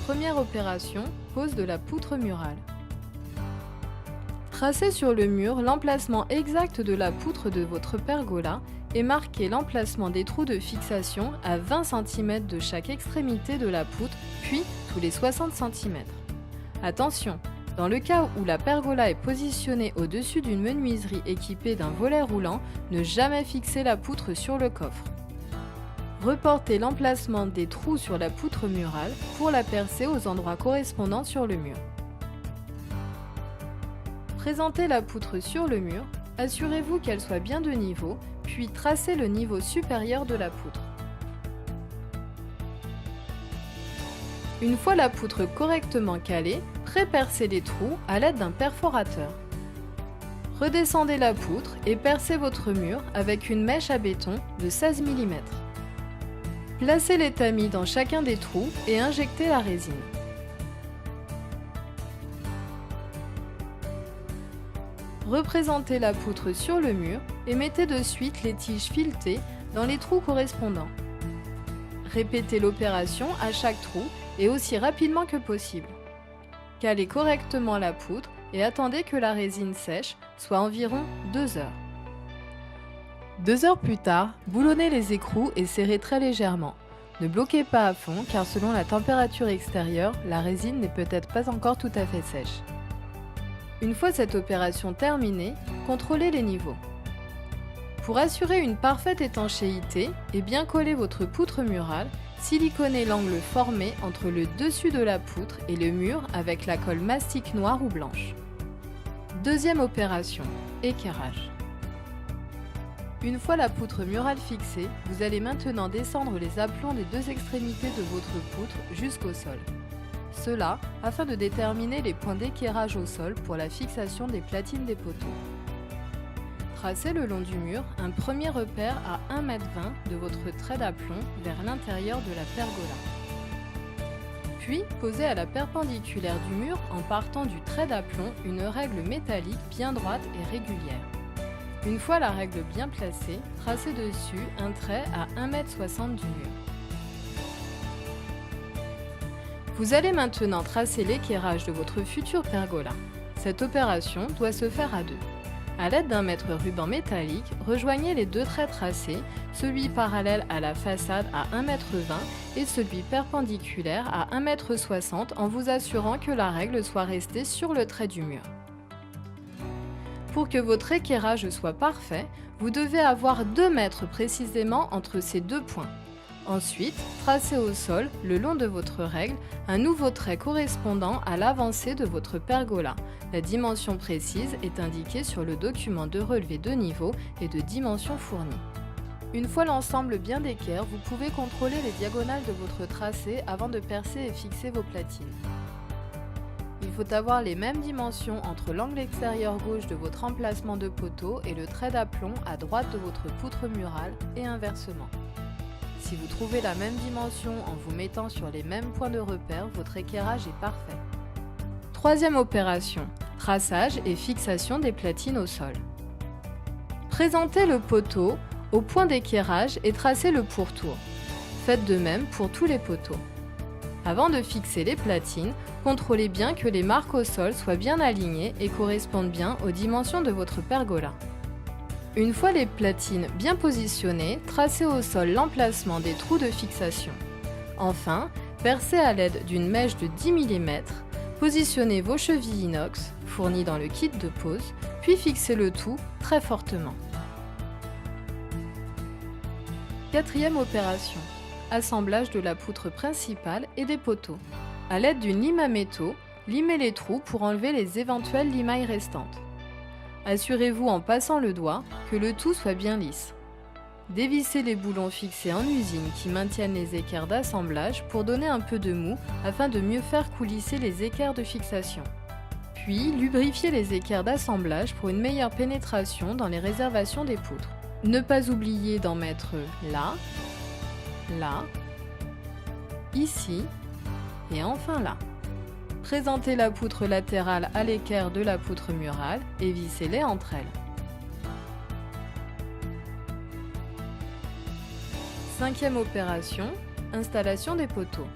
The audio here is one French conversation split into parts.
Première opération, pose de la poutre murale. Tracez sur le mur l'emplacement exact de la poutre de votre pergola et marquez l'emplacement des trous de fixation à 20 cm de chaque extrémité de la poutre, puis tous les 60 cm. Attention, dans le cas où la pergola est positionnée au-dessus d'une menuiserie équipée d'un volet roulant, ne jamais fixer la poutre sur le coffre. Reportez l'emplacement des trous sur la poutre murale pour la percer aux endroits correspondants sur le mur. Présentez la poutre sur le mur, assurez-vous qu'elle soit bien de niveau, puis tracez le niveau supérieur de la poutre. Une fois la poutre correctement calée, pré-percez les trous à l'aide d'un perforateur. Redescendez la poutre et percez votre mur avec une mèche à béton de 16 mm. Placez les tamis dans chacun des trous et injectez la résine. Représentez la poutre sur le mur et mettez de suite les tiges filetées dans les trous correspondants. Répétez l'opération à chaque trou et aussi rapidement que possible. Calez correctement la poutre et attendez que la résine sèche, soit environ 2 heures. 2 heures plus tard, boulonnez les écrous et serrez très légèrement. Ne bloquez pas à fond car selon la température extérieure, la résine n'est peut-être pas encore tout à fait sèche. Une fois cette opération terminée, contrôlez les niveaux. Pour assurer une parfaite étanchéité et bien coller votre poutre murale, siliconez l'angle formé entre le dessus de la poutre et le mur avec la colle mastic noire ou blanche. Deuxième opération, équerrage. Une fois la poutre murale fixée, vous allez maintenant descendre les aplombs des deux extrémités de votre poutre jusqu'au sol. Cela afin de déterminer les points d'équerrage au sol pour la fixation des platines des poteaux. Tracez le long du mur un premier repère à 1,20 m de votre trait d'aplomb vers l'intérieur de la pergola. Puis, posez à la perpendiculaire du mur en partant du trait d'aplomb une règle métallique bien droite et régulière. Une fois la règle bien placée, tracez dessus un trait à 1,60 m du mur. Vous allez maintenant tracer l'équerrage de votre future pergola. Cette opération doit se faire à deux. À l'aide d'un mètre ruban métallique, rejoignez les deux traits tracés, celui parallèle à la façade à 1,20 m et celui perpendiculaire à 1,60 m en vous assurant que la règle soit restée sur le trait du mur. Pour que votre équerrage soit parfait, vous devez avoir 2 mètres précisément entre ces deux points. Ensuite, tracez au sol, le long de votre règle, un nouveau trait correspondant à l'avancée de votre pergola. La dimension précise est indiquée sur le document de relevé de niveau et de dimension fourni. Une fois l'ensemble bien d'équerre, vous pouvez contrôler les diagonales de votre tracé avant de percer et fixer vos platines. Il faut avoir les mêmes dimensions entre l'angle extérieur gauche de votre emplacement de poteau et le trait d'aplomb à droite de votre poutre murale et inversement. Si vous trouvez la même dimension en vous mettant sur les mêmes points de repère, votre équerrage est parfait. Troisième opération, traçage et fixation des platines au sol. Présentez le poteau au point d'équerrage et tracez le pourtour. Faites de même pour tous les poteaux. Avant de fixer les platines, contrôlez bien que les marques au sol soient bien alignées et correspondent bien aux dimensions de votre pergola. Une fois les platines bien positionnées, tracez au sol l'emplacement des trous de fixation. Enfin, percez à l'aide d'une mèche de 10 mm, positionnez vos chevilles inox, fournies dans le kit de pose, puis fixez le tout très fortement. Quatrième opération, assemblage de la poutre principale et des poteaux. À l'aide d'une lime à métaux, limez les trous pour enlever les éventuelles limailles restantes. Assurez-vous en passant le doigt que le tout soit bien lisse. Dévissez les boulons fixés en usine qui maintiennent les équerres d'assemblage pour donner un peu de mou afin de mieux faire coulisser les équerres de fixation. Puis, lubrifiez les équerres d'assemblage pour une meilleure pénétration dans les réservations des poutres. Ne pas oublier d'en mettre là, là, ici et enfin là. Présentez la poutre latérale à l'équerre de la poutre murale et vissez-les entre elles. Cinquième opération, installation des poteaux.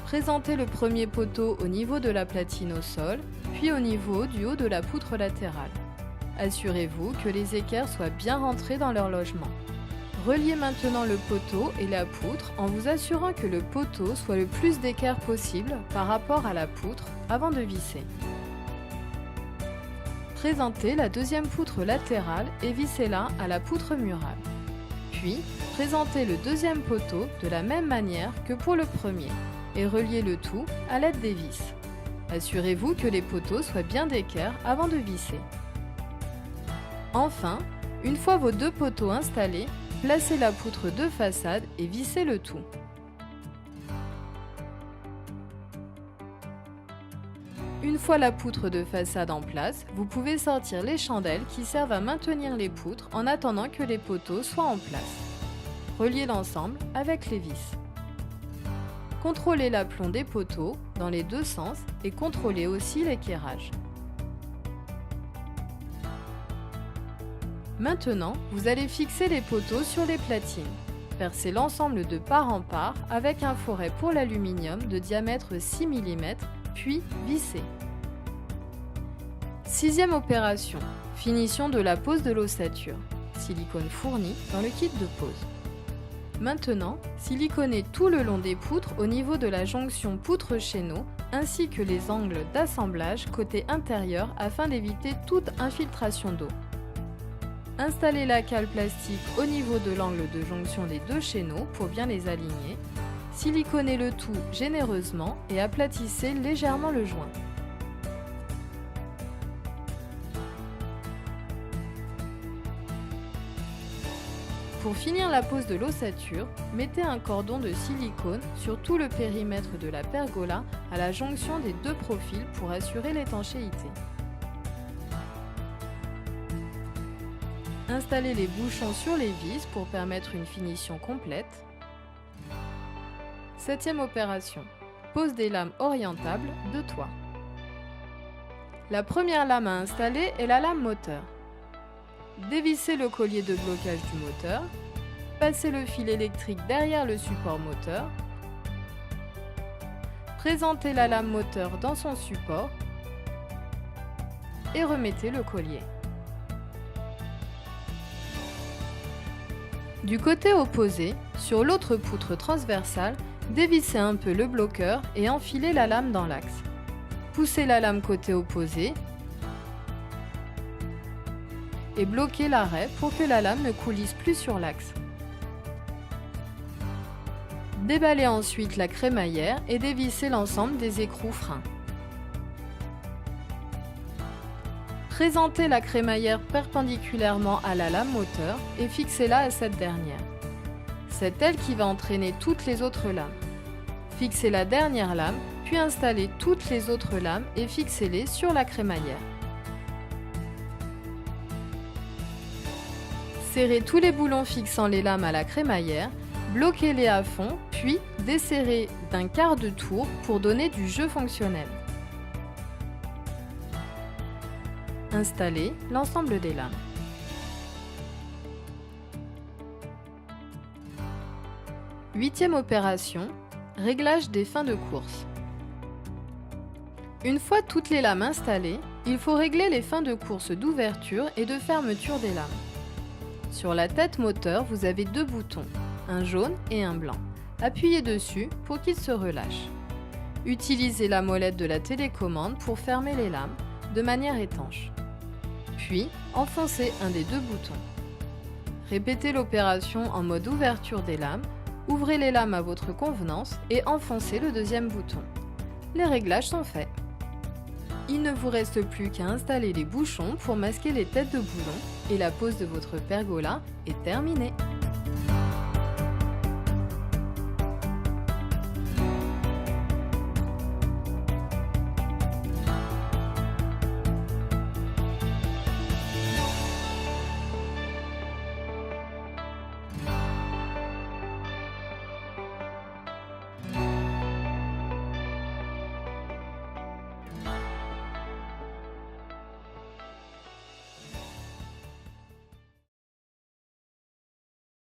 Présentez le premier poteau au niveau de la platine au sol, puis au niveau du haut de la poutre latérale. Assurez-vous que les équerres soient bien rentrés dans leur logement. Reliez maintenant le poteau et la poutre en vous assurant que le poteau soit le plus d'équerre possible par rapport à la poutre avant de visser. Présentez la deuxième poutre latérale et vissez-la à la poutre murale. Puis, présentez le deuxième poteau de la même manière que pour le premier et reliez le tout à l'aide des vis. Assurez-vous que les poteaux soient bien d'équerre avant de visser. Enfin, une fois vos deux poteaux installés, placez la poutre de façade et vissez le tout. Une fois la poutre de façade en place, vous pouvez sortir les chandelles qui servent à maintenir les poutres en attendant que les poteaux soient en place. Reliez l'ensemble avec les vis. Contrôlez l'aplomb des poteaux dans les deux sens et contrôlez aussi l'équerrage. Maintenant, vous allez fixer les poteaux sur les platines. Percez l'ensemble de part en part avec un foret pour l'aluminium de diamètre 6 mm, puis vissez. Sixième opération, finition de la pose de l'ossature. Silicone fourni dans le kit de pose. Maintenant, siliconez tout le long des poutres au niveau de la jonction poutre-chéneau ainsi que les angles d'assemblage côté intérieur afin d'éviter toute infiltration d'eau. Installez la cale plastique au niveau de l'angle de jonction des deux chéneaux pour bien les aligner. Siliconez le tout généreusement et aplatissez légèrement le joint. Pour finir la pose de l'ossature, mettez un cordon de silicone sur tout le périmètre de la pergola à la jonction des deux profils pour assurer l'étanchéité. Installez les bouchons sur les vis pour permettre une finition complète. Septième opération, pose des lames orientables de toit. La première lame à installer est la lame moteur. Dévissez le collier de blocage du moteur, passez le fil électrique derrière le support moteur, présentez la lame moteur dans son support et remettez le collier. Du côté opposé, sur l'autre poutre transversale, dévissez un peu le bloqueur et enfilez la lame dans l'axe. Poussez la lame côté opposé et bloquez l'arrêt pour que la lame ne coulisse plus sur l'axe. Déballez ensuite la crémaillère et dévissez l'ensemble des écrous freins. Présentez la crémaillère perpendiculairement à la lame moteur et fixez-la à cette dernière. C'est elle qui va entraîner toutes les autres lames. Fixez la dernière lame, puis installez toutes les autres lames et fixez-les sur la crémaillère. Serrez tous les boulons fixant les lames à la crémaillère, bloquez-les à fond, puis desserrez d'un quart de tour pour donner du jeu fonctionnel. Installez l'ensemble des lames. Huitième opération, réglage des fins de course. Une fois toutes les lames installées, il faut régler les fins de course d'ouverture et de fermeture des lames. Sur la tête moteur, vous avez deux boutons, un jaune et un blanc. Appuyez dessus pour qu'ils se relâchent. Utilisez la molette de la télécommande pour fermer les lames de manière étanche. Puis, enfoncez un des deux boutons. Répétez l'opération en mode ouverture des lames, ouvrez les lames à votre convenance et enfoncez le deuxième bouton. Les réglages sont faits. Il ne vous reste plus qu'à installer les bouchons pour masquer les têtes de boulons et la pose de votre pergola est terminée.